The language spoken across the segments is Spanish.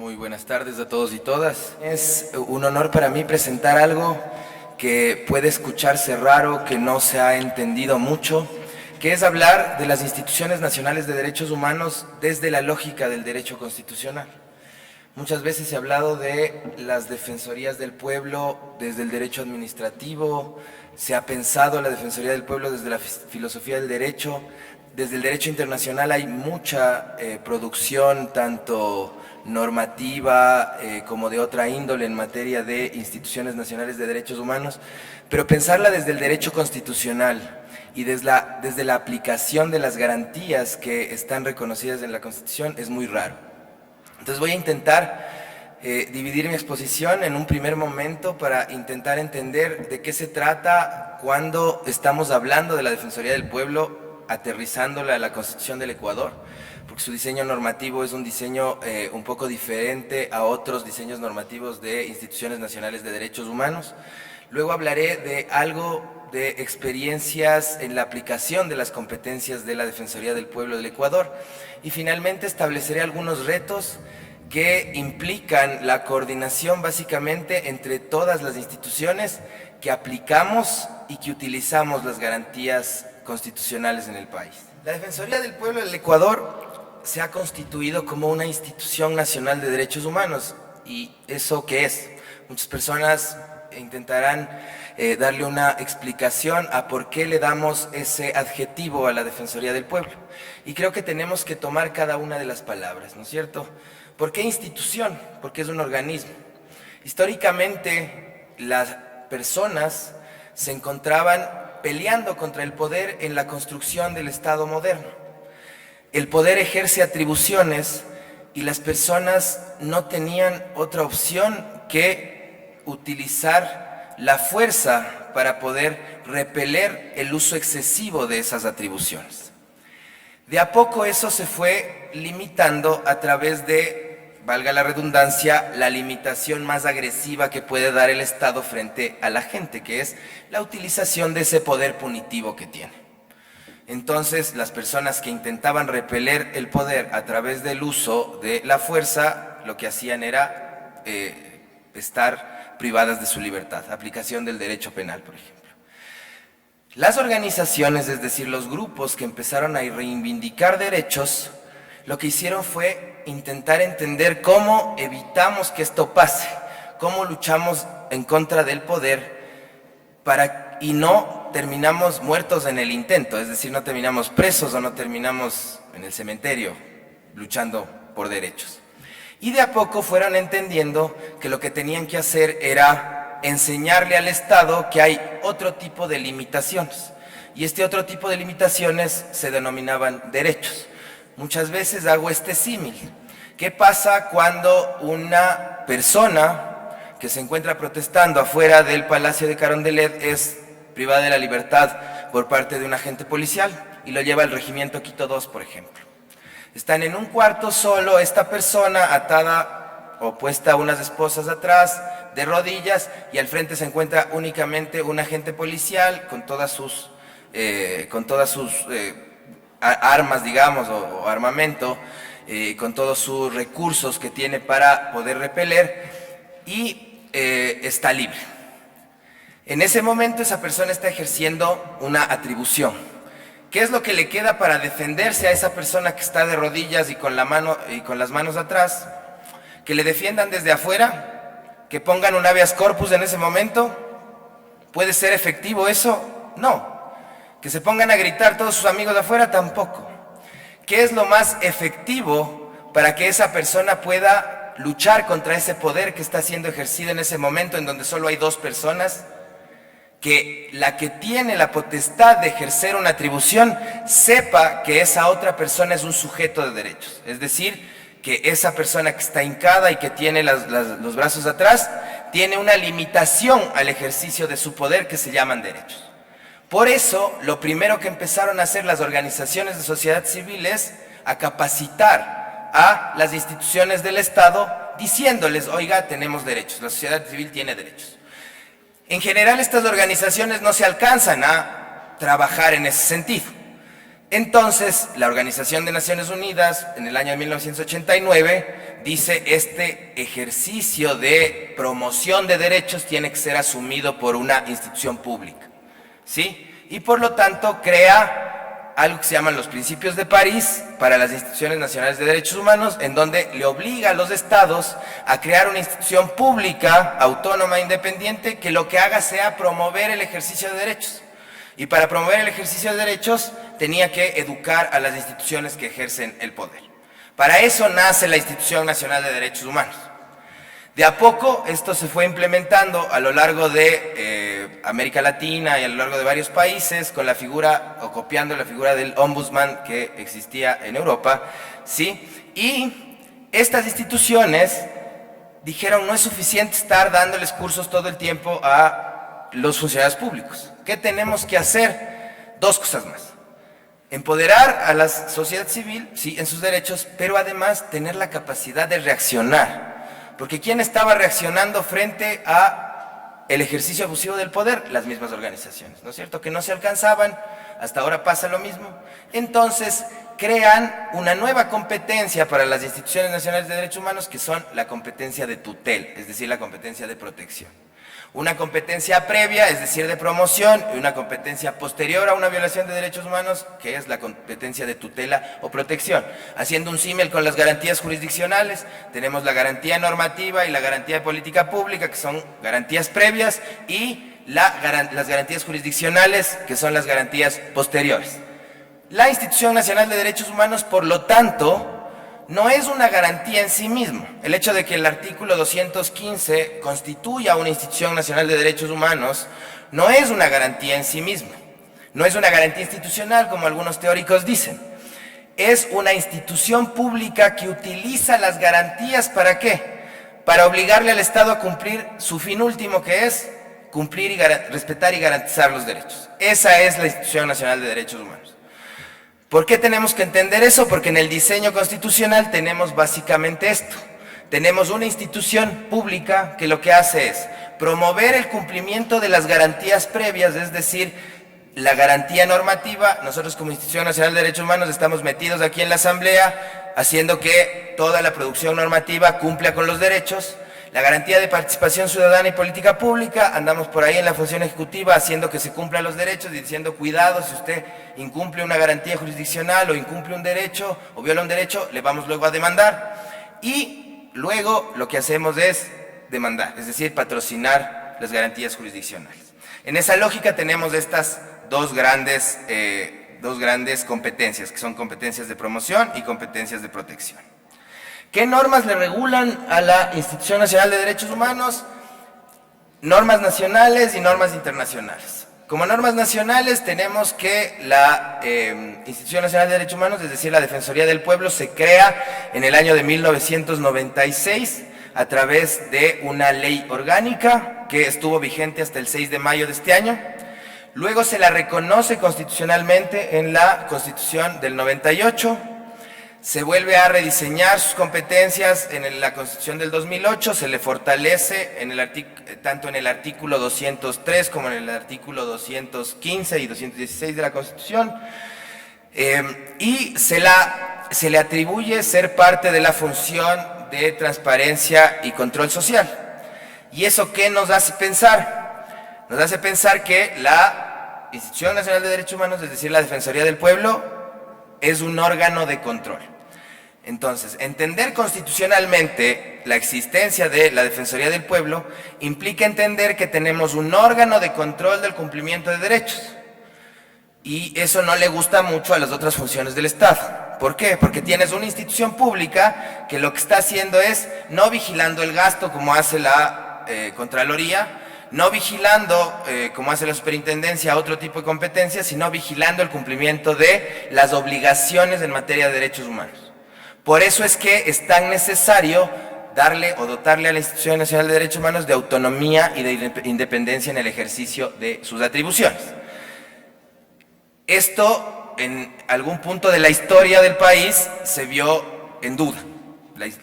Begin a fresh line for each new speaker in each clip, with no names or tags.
Muy buenas tardes a todos y todas. Es un honor para mí presentar algo que puede escucharse raro, que no se ha entendido mucho, que es hablar de las instituciones nacionales de derechos humanos desde la lógica del derecho constitucional. Muchas veces se ha hablado de las defensorías del pueblo desde el derecho administrativo, se ha pensado la defensoría del pueblo desde la filosofía del derecho. Desde el derecho internacional hay mucha producción, tanto normativa como de otra índole en materia de instituciones nacionales de derechos humanos, pero pensarla desde el derecho constitucional y desde la aplicación de las garantías que están reconocidas en la Constitución es muy raro. Entonces voy a intentar dividir mi exposición en un primer momento para intentar entender de qué se trata cuando estamos hablando de la Defensoría del Pueblo, aterrizándola a la Constitución del Ecuador, porque su diseño normativo es un diseño un poco diferente a otros diseños normativos de instituciones nacionales de derechos humanos. Luego hablaré de algo de experiencias en la aplicación de las competencias de la Defensoría del Pueblo del Ecuador y finalmente estableceré algunos retos que implican la coordinación básicamente entre todas las instituciones que aplicamos y que utilizamos las garantías constitucionales en el país. La Defensoría del Pueblo del Ecuador se ha constituido como una institución nacional de derechos humanos. ¿Y eso qué es? Muchas personas intentarán darle una explicación a por qué le damos ese adjetivo a la Defensoría del Pueblo. Y creo que tenemos que tomar cada una de las palabras, ¿no es cierto? ¿Por qué institución? Porque es un organismo. Históricamente, las personas se encontraban peleando contra el poder en la construcción del Estado moderno. El poder ejerce atribuciones y las personas no tenían otra opción que utilizar la fuerza para poder repeler el uso excesivo de esas atribuciones. De a poco eso se fue limitando a través de, valga la redundancia, la limitación más agresiva que puede dar el Estado frente a la gente, que es la utilización de ese poder punitivo que tiene. Entonces, las personas que intentaban repeler el poder a través del uso de la fuerza, lo que hacían era estar privadas de su libertad, aplicación del derecho penal, por ejemplo. Las organizaciones, es decir, los grupos que empezaron a reivindicar derechos, lo que hicieron fue intentar entender cómo evitamos que esto pase, cómo luchamos en contra del poder y no terminamos muertos en el intento, es decir, no terminamos presos o no terminamos en el cementerio luchando por derechos. Y de a poco fueron entendiendo que lo que tenían que hacer era enseñarle al Estado que hay otro tipo de limitaciones. Y este otro tipo de limitaciones se denominaban derechos. Muchas veces hago este símil. ¿Qué pasa cuando una persona que se encuentra protestando afuera del Palacio de Carondelet es privada de la libertad por parte de un agente policial y lo lleva al regimiento Quito II, por ejemplo? Están en un cuarto solo, esta persona atada o puesta unas esposas atrás, de rodillas, y al frente se encuentra únicamente un agente policial con todas sus armas, digamos, o armamento, con todos sus recursos que tiene para poder repeler, y está libre. En ese momento esa persona está ejerciendo una atribución. ¿Qué es lo que le queda para defenderse a esa persona que está de rodillas y con las manos atrás? Que le defiendan desde afuera, que pongan un habeas corpus en ese momento. ¿Puede ser efectivo eso? No. Que se pongan a gritar todos sus amigos de afuera, tampoco. ¿Qué es lo más efectivo para que esa persona pueda luchar contra ese poder que está siendo ejercido en ese momento en donde solo hay dos personas? Que la que tiene la potestad de ejercer una atribución sepa que esa otra persona es un sujeto de derechos. Es decir, que esa persona que está hincada y que tiene los brazos atrás tiene una limitación al ejercicio de su poder que se llaman derechos. Por eso, lo primero que empezaron a hacer las organizaciones de sociedad civil es a capacitar a las instituciones del Estado diciéndoles, oiga, tenemos derechos, la sociedad civil tiene derechos. En general, estas organizaciones no se alcanzan a trabajar en ese sentido. Entonces, la Organización de Naciones Unidas, en el año 1989, dice este ejercicio de promoción de derechos tiene que ser asumido por una institución pública, ¿sí? Y por lo tanto crea algo que se llaman los Principios de París para las instituciones nacionales de derechos humanos, en donde le obliga a los estados a crear una institución pública, autónoma, independiente, que lo que haga sea promover el ejercicio de derechos. Y para promover el ejercicio de derechos tenía que educar a las instituciones que ejercen el poder. Para eso nace la Institución Nacional de Derechos Humanos. De a poco esto se fue implementando a lo largo de América Latina y a lo largo de varios países con la figura o copiando la figura del ombudsman que existía en Europa, ¿sí? Y estas instituciones dijeron no es suficiente estar dándoles cursos todo el tiempo a los funcionarios públicos. ¿Qué tenemos que hacer? Dos cosas más. Empoderar a la sociedad civil, sí, en sus derechos, pero además tener la capacidad de reaccionar. Porque ¿quién estaba reaccionando frente a el ejercicio abusivo del poder? Las mismas organizaciones, ¿no es cierto? Que no se alcanzaban, hasta ahora pasa lo mismo. Entonces crean una nueva competencia para las instituciones nacionales de derechos humanos que son la competencia de tutela, es decir, la competencia de protección. Una competencia previa, es decir, de promoción, y una competencia posterior a una violación de derechos humanos, que es la competencia de tutela o protección. Haciendo un símil con las garantías jurisdiccionales, tenemos la garantía normativa y la garantía de política pública, que son garantías previas, y las garantías jurisdiccionales, que son las garantías posteriores. La Institución Nacional de Derechos Humanos, por lo tanto, no es una garantía en sí mismo. El hecho de que el artículo 215 constituya una institución nacional de derechos humanos no es una garantía en sí mismo. No es una garantía institucional como algunos teóricos dicen. Es una institución pública que utiliza las garantías ¿para qué? Para obligarle al Estado a cumplir su fin último, que es cumplir y respetar y garantizar los derechos. Esa es la Institución Nacional de Derechos Humanos. ¿Por qué tenemos que entender eso? Porque en el diseño constitucional tenemos básicamente esto. Tenemos una institución pública que lo que hace es promover el cumplimiento de las garantías previas, es decir, la garantía normativa. Nosotros como Institución Nacional de Derechos Humanos estamos metidos aquí en la Asamblea haciendo que toda la producción normativa cumpla con los derechos. La garantía de participación ciudadana y política pública, andamos por ahí en la función ejecutiva haciendo que se cumplan los derechos y diciendo cuidado, si usted incumple una garantía jurisdiccional o incumple un derecho o viola un derecho, le vamos luego a demandar. Y luego lo que hacemos es demandar, es decir, patrocinar las garantías jurisdiccionales. En esa lógica tenemos estas dos grandes competencias, que son competencias de promoción y competencias de protección. ¿Qué normas le regulan a la Institución Nacional de Derechos Humanos? Normas nacionales y normas internacionales. Como normas nacionales tenemos que la Institución Nacional de Derechos Humanos, es decir, la Defensoría del Pueblo, se crea en el año de 1996 a través de una ley orgánica que estuvo vigente hasta el 6 de mayo de este año. Luego se la reconoce constitucionalmente en la Constitución del 98. Se vuelve a rediseñar sus competencias en la Constitución del 2008, se le fortalece tanto en el artículo 203 como en el artículo 215 y 216 de la Constitución, y se le atribuye ser parte de la función de transparencia y control social. ¿Y eso qué nos hace pensar? Nos hace pensar que la Institución Nacional de Derechos Humanos, es decir, la Defensoría del Pueblo, es un órgano de control. Entonces, entender constitucionalmente la existencia de la Defensoría del Pueblo implica entender que tenemos un órgano de control del cumplimiento de derechos. Y eso no le gusta mucho a las otras funciones del Estado. ¿Por qué? Porque tienes una institución pública que lo que está haciendo es no vigilando el gasto como hace la Contraloría, no vigilando, como hace la superintendencia, otro tipo de competencias, sino vigilando el cumplimiento de las obligaciones en materia de derechos humanos. Por eso es que es tan necesario darle o dotarle a la Institución Nacional de Derechos Humanos de autonomía y de independencia en el ejercicio de sus atribuciones. Esto, en algún punto de la historia del país, se vio en duda.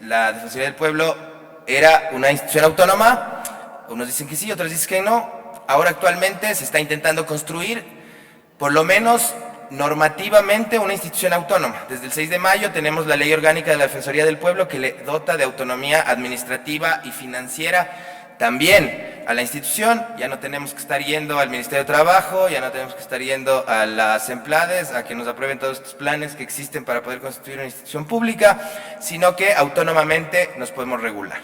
La Defensoría del Pueblo era una institución autónoma. Unos dicen que sí, otros dicen que no. Ahora actualmente se está intentando construir por lo menos normativamente una institución autónoma. Desde el 6 de mayo tenemos la Ley Orgánica de la Defensoría del Pueblo que le dota de autonomía administrativa y financiera también a la institución. Ya no tenemos que estar yendo al Ministerio de Trabajo, ya no tenemos que estar yendo a las EMPLADES a que nos aprueben todos estos planes que existen para poder constituir una institución pública, sino que autónomamente nos podemos regular.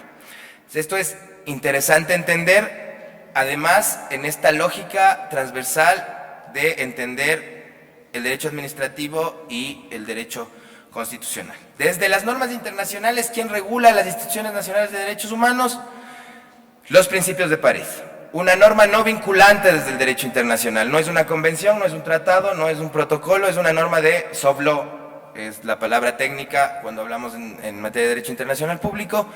Esto es interesante entender, además, en esta lógica transversal de entender el derecho administrativo y el derecho constitucional. Desde las normas internacionales, ¿quién regula las instituciones nacionales de derechos humanos? Los principios de París. Una norma no vinculante desde el derecho internacional. No es una convención, no es un tratado, no es un protocolo, es una norma de soft law, es la palabra técnica cuando hablamos en materia de derecho internacional público,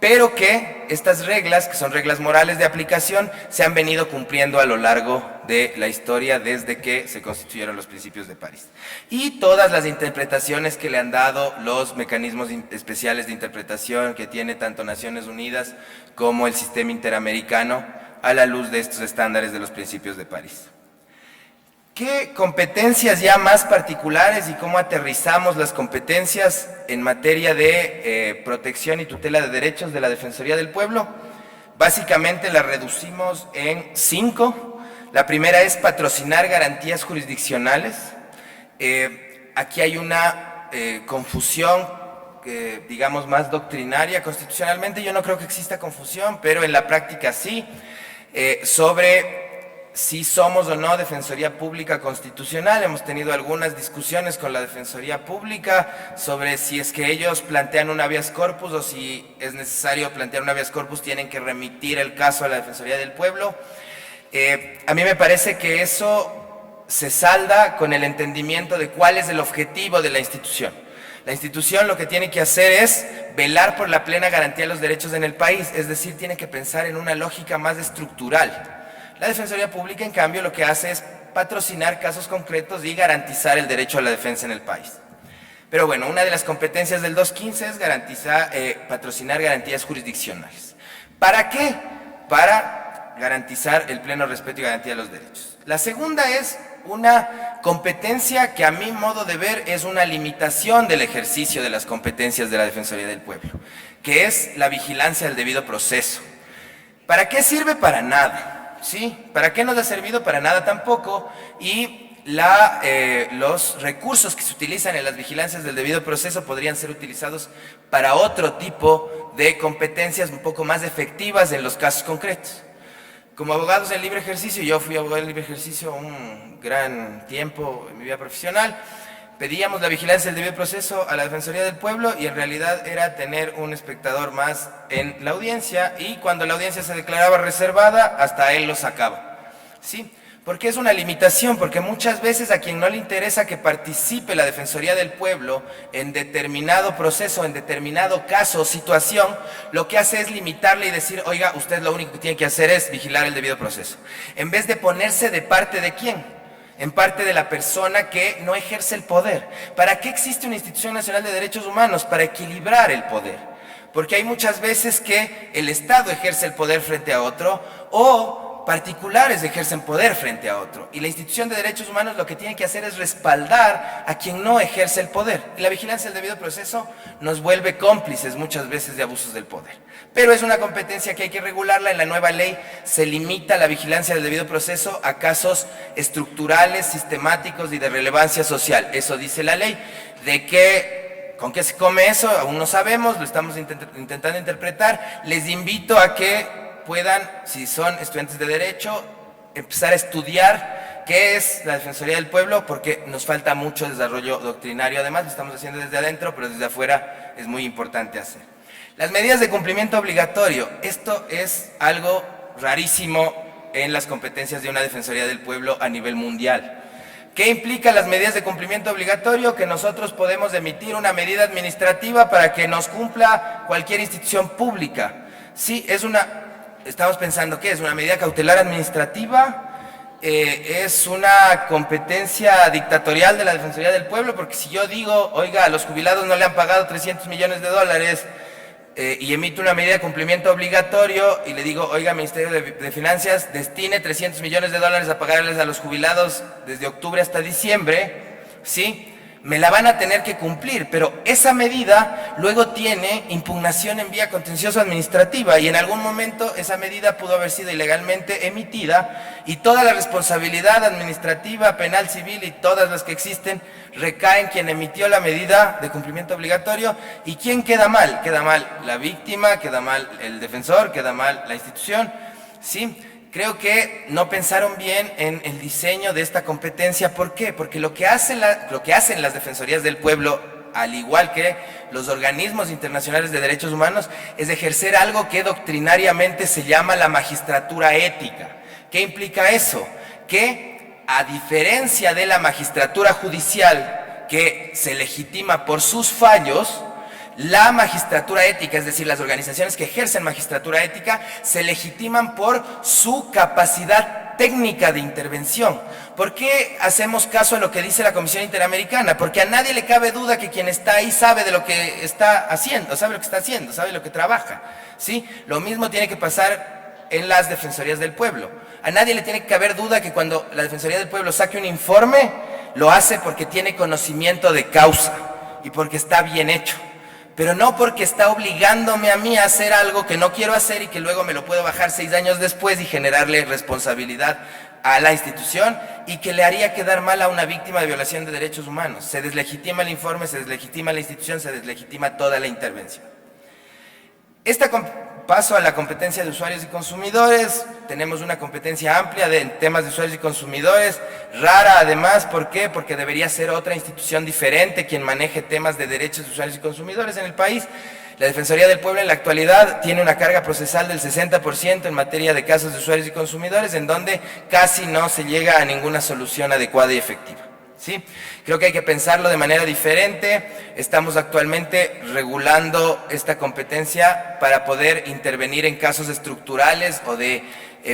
pero que estas reglas, que son reglas morales de aplicación, se han venido cumpliendo a lo largo de la historia desde que se constituyeron los principios de París. Y todas las interpretaciones que le han dado los mecanismos especiales de interpretación que tiene tanto Naciones Unidas como el sistema interamericano a la luz de estos estándares de los principios de París. ¿Qué competencias ya más particulares y cómo aterrizamos las competencias en materia de protección y tutela de derechos de la Defensoría del Pueblo? Básicamente las reducimos en 5. La primera es patrocinar garantías jurisdiccionales. Aquí hay una confusión, digamos, más doctrinaria. Constitucionalmente yo no creo que exista confusión, pero en la práctica sí, sobre si somos o no Defensoría Pública Constitucional. Hemos tenido algunas discusiones con la Defensoría Pública sobre si es que ellos plantean un habeas corpus o si es necesario plantear un habeas corpus, tienen que remitir el caso a la Defensoría del Pueblo. A mí me parece que eso se salda con el entendimiento de cuál es el objetivo de la institución. La institución lo que tiene que hacer es velar por la plena garantía de los derechos en el país, es decir, tiene que pensar en una lógica más estructural. La Defensoría Pública, en cambio, lo que hace es patrocinar casos concretos y garantizar el derecho a la defensa en el país. Pero bueno, una de las competencias del 215 es patrocinar garantías jurisdiccionales. ¿Para qué? Para garantizar el pleno respeto y garantía de los derechos. La segunda es una competencia que a mi modo de ver es una limitación del ejercicio de las competencias de la Defensoría del Pueblo, que es la vigilancia del debido proceso. ¿Para qué sirve? Para nada. ¿Sí? ¿Para qué nos ha servido? Para nada tampoco. Y los recursos que se utilizan en las vigilancias del debido proceso podrían ser utilizados para otro tipo de competencias un poco más efectivas en los casos concretos. Como abogados en libre ejercicio, yo fui abogado en libre ejercicio un gran tiempo en mi vida profesional, pedíamos la vigilancia del debido proceso a la Defensoría del Pueblo y en realidad era tener un espectador más en la audiencia, y cuando la audiencia se declaraba reservada, hasta él lo sacaba. ¿Sí? ¿Por qué es una limitación? Porque muchas veces a quien no le interesa que participe la Defensoría del Pueblo en determinado proceso, en determinado caso o situación, lo que hace es limitarle y decir, oiga, usted lo único que tiene que hacer es vigilar el debido proceso. En vez de ponerse de parte de quién. En parte de la persona que no ejerce el poder. ¿Para qué existe una institución nacional de derechos humanos? Para equilibrar el poder. Porque hay muchas veces que el Estado ejerce el poder frente a otro o particulares ejercen poder frente a otro. Y la institución de derechos humanos lo que tiene que hacer es respaldar a quien no ejerce el poder. Y la vigilancia del debido proceso nos vuelve cómplices muchas veces de abusos del poder. Pero es una competencia que hay que regularla. En la nueva ley se limita la vigilancia del debido proceso a casos estructurales, sistemáticos y de relevancia social. Eso dice la ley. ¿Con qué se come eso? Aún no sabemos, lo estamos intentando interpretar. Les invito a que puedan, si son estudiantes de Derecho, empezar a estudiar qué es la Defensoría del Pueblo, porque nos falta mucho desarrollo doctrinario. Además, lo estamos haciendo desde adentro, pero desde afuera es muy importante hacer. Las medidas de cumplimiento obligatorio. Esto es algo rarísimo en las competencias de una Defensoría del Pueblo a nivel mundial. ¿Qué implican las medidas de cumplimiento obligatorio? Que nosotros podemos emitir una medida administrativa para que nos cumpla cualquier institución pública. Sí, estamos pensando, ¿qué es? ¿Una medida cautelar administrativa? ¿Es una competencia dictatorial de la Defensoría del Pueblo? Porque si yo digo, oiga, a los jubilados no le han pagado $300 millones, y emito una medida de cumplimiento obligatorio y le digo, oiga, Ministerio de Finanzas, destine $300 millones a pagarles a los jubilados desde octubre hasta diciembre, ¿sí? Me la van a tener que cumplir, pero esa medida luego tiene impugnación en vía contencioso administrativa y en algún momento esa medida pudo haber sido ilegalmente emitida y toda la responsabilidad administrativa, penal, civil y todas las que existen recae en quien emitió la medida de cumplimiento obligatorio. ¿Y quién queda mal? Queda mal la víctima, queda mal el defensor, queda mal la institución, ¿sí? Creo que no pensaron bien en el diseño de esta competencia. ¿Por qué? Porque lo que hacen las defensorías del pueblo, al igual que los organismos internacionales de derechos humanos, es ejercer algo que doctrinariamente se llama la magistratura ética. ¿Qué implica eso? Que a diferencia de la magistratura judicial, que se legitima por sus fallos, la magistratura ética, es decir, las organizaciones que ejercen magistratura ética, se legitiman por su capacidad técnica de intervención. ¿Por qué hacemos caso a lo que dice la Comisión Interamericana? Porque a nadie le cabe duda que quien está ahí sabe de lo que está haciendo, sabe lo que está haciendo, sabe lo que trabaja, ¿sí? Lo mismo tiene que pasar en las defensorías del pueblo. A nadie le tiene que caber duda que cuando la Defensoría del Pueblo saque un informe, lo hace porque tiene conocimiento de causa y porque está bien hecho. Pero no porque está obligándome a mí a hacer algo que no quiero hacer y que luego me lo puedo bajar 6 años después y generarle responsabilidad a la institución y que le haría quedar mal a una víctima de violación de derechos humanos. Se deslegitima el informe, se deslegitima la institución, se deslegitima toda la intervención. Paso a la competencia de usuarios y consumidores. Tenemos una competencia amplia de temas de usuarios y consumidores, rara además. ¿Por qué? Porque debería ser otra institución diferente quien maneje temas de derechos de usuarios y consumidores en el país. La Defensoría del Pueblo en la actualidad tiene una carga procesal del 60% en materia de casos de usuarios y consumidores, en donde casi no se llega a ninguna solución adecuada y efectiva. ¿Sí? Creo que hay que pensarlo de manera diferente. Estamos actualmente regulando esta competencia para poder intervenir en casos estructurales o de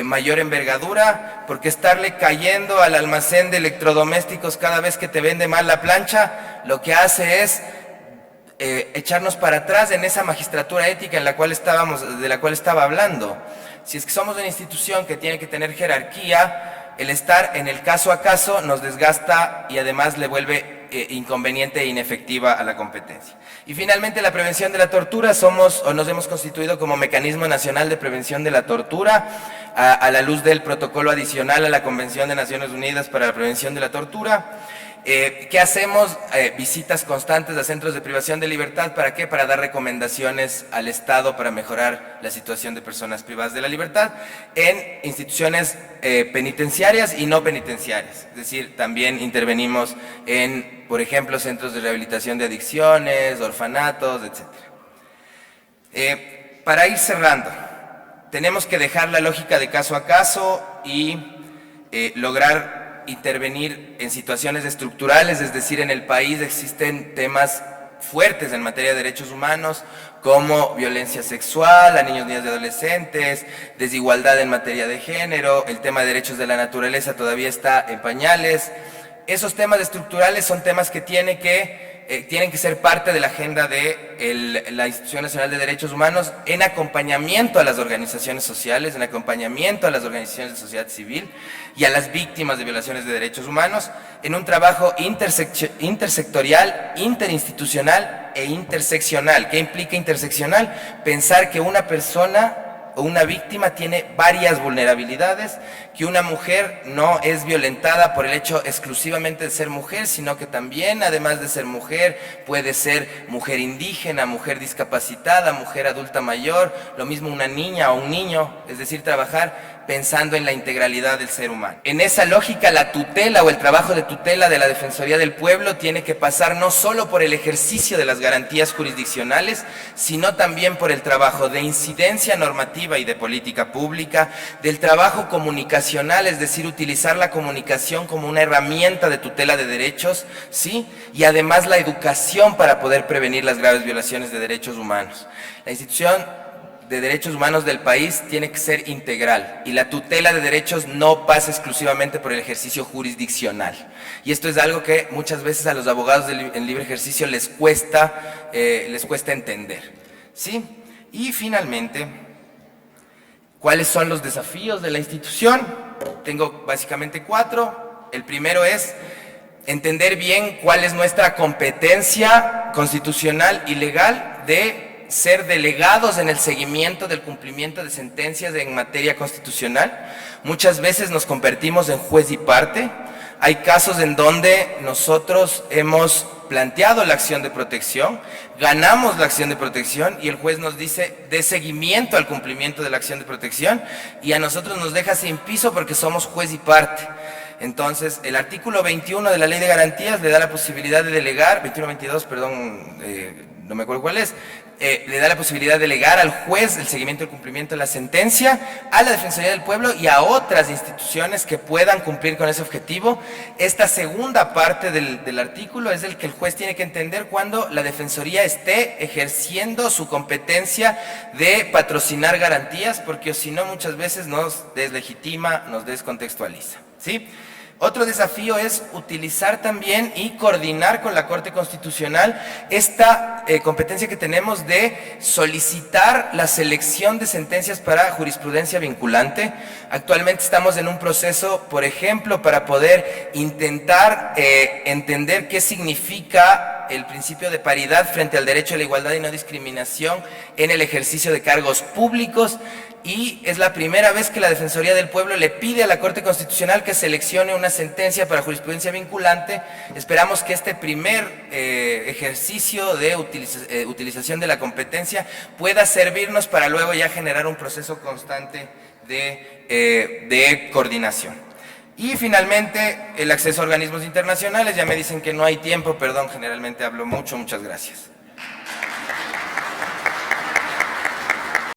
mayor envergadura, porque estarle cayendo al almacén de electrodomésticos cada vez que te vende mal la plancha, lo que hace es echarnos para atrás en esa magistratura ética de la cual estaba hablando. Si es que somos una institución que tiene que tener jerarquía, el estar en el caso a caso nos desgasta y además le vuelve inconveniente e inefectiva a la competencia. Y finalmente, la prevención de la tortura. Nos hemos constituido como mecanismo nacional de prevención de la tortura a la luz del protocolo adicional a la Convención de Naciones Unidas para la Prevención de la Tortura. ¿Qué hacemos? Visitas constantes a centros de privación de libertad. ¿Para qué? Para dar recomendaciones al Estado para mejorar la situación de personas privadas de la libertad en instituciones penitenciarias y no penitenciarias. Es decir, también intervenimos en, por ejemplo, centros de rehabilitación de adicciones, orfanatos, etc. Para ir cerrando, tenemos que dejar la lógica de caso a caso y lograr intervenir en situaciones estructurales. Es decir, en el país existen temas fuertes en materia de derechos humanos como violencia sexual a niños, niñas y adolescentes, desigualdad en materia de género, el tema de derechos de la naturaleza todavía está en pañales. Esos temas estructurales son temas que tienen que ser parte de la agenda de la Institución Nacional de Derechos Humanos en acompañamiento a las organizaciones sociales, en acompañamiento a las organizaciones de sociedad civil y a las víctimas de violaciones de derechos humanos, en un trabajo intersectorial, interinstitucional e interseccional. ¿Qué implica interseccional? Pensar que una persona o una víctima tiene varias vulnerabilidades, que una mujer no es violentada por el hecho exclusivamente de ser mujer, sino que también, además de ser mujer, puede ser mujer indígena, mujer discapacitada, mujer adulta mayor, lo mismo una niña o un niño, es decir, trabajar pensando en la integralidad del ser humano. En esa lógica, la tutela o el trabajo de tutela de la Defensoría del Pueblo tiene que pasar no solo por el ejercicio de las garantías jurisdiccionales, sino también por el trabajo de incidencia normativa y de política pública, del trabajo comunicacional, es decir, utilizar la comunicación como una herramienta de tutela de derechos, ¿sí? Y además la educación para poder prevenir las graves violaciones de derechos humanos. La institución de derechos humanos del país tiene que ser integral y la tutela de derechos no pasa exclusivamente por el ejercicio jurisdiccional. Y esto es algo que muchas veces a los abogados en libre ejercicio les cuesta entender, ¿sí? Y finalmente, ¿cuáles son los desafíos de la institución? Tengo básicamente 4. El primero es entender bien cuál es nuestra competencia constitucional y legal de ser delegados en el seguimiento del cumplimiento de sentencias en materia constitucional. Muchas veces nos convertimos en juez y parte. Hay casos en donde nosotros hemos planteado la acción de protección, ganamos la acción de protección y el juez nos dice de seguimiento al cumplimiento de la acción de protección y a nosotros nos deja sin piso porque somos juez y parte. Entonces, el artículo 21 de la Ley de Garantías le da la posibilidad de delegar, 21-22, perdón, no me acuerdo cuál es, le da la posibilidad de delegar al juez el seguimiento del cumplimiento de la sentencia, a la Defensoría del Pueblo y a otras instituciones que puedan cumplir con ese objetivo. Esta segunda parte del artículo es el que el juez tiene que entender cuando la Defensoría esté ejerciendo su competencia de patrocinar garantías, porque si no muchas veces nos deslegitima, nos descontextualiza, ¿sí? Otro desafío es utilizar también y coordinar con la Corte Constitucional esta competencia que tenemos de solicitar la selección de sentencias para jurisprudencia vinculante. Actualmente estamos en un proceso, por ejemplo, para poder intentar entender qué significa el principio de paridad frente al derecho a la igualdad y no discriminación en el ejercicio de cargos públicos. Y es la primera vez que la Defensoría del Pueblo le pide a la Corte Constitucional que seleccione una sentencia para jurisprudencia vinculante. Esperamos que este primer ejercicio de utilización de la competencia pueda servirnos para luego ya generar un proceso constante de coordinación. Y finalmente, el acceso a organismos internacionales. Ya me dicen que no hay tiempo, perdón, generalmente hablo mucho, muchas gracias.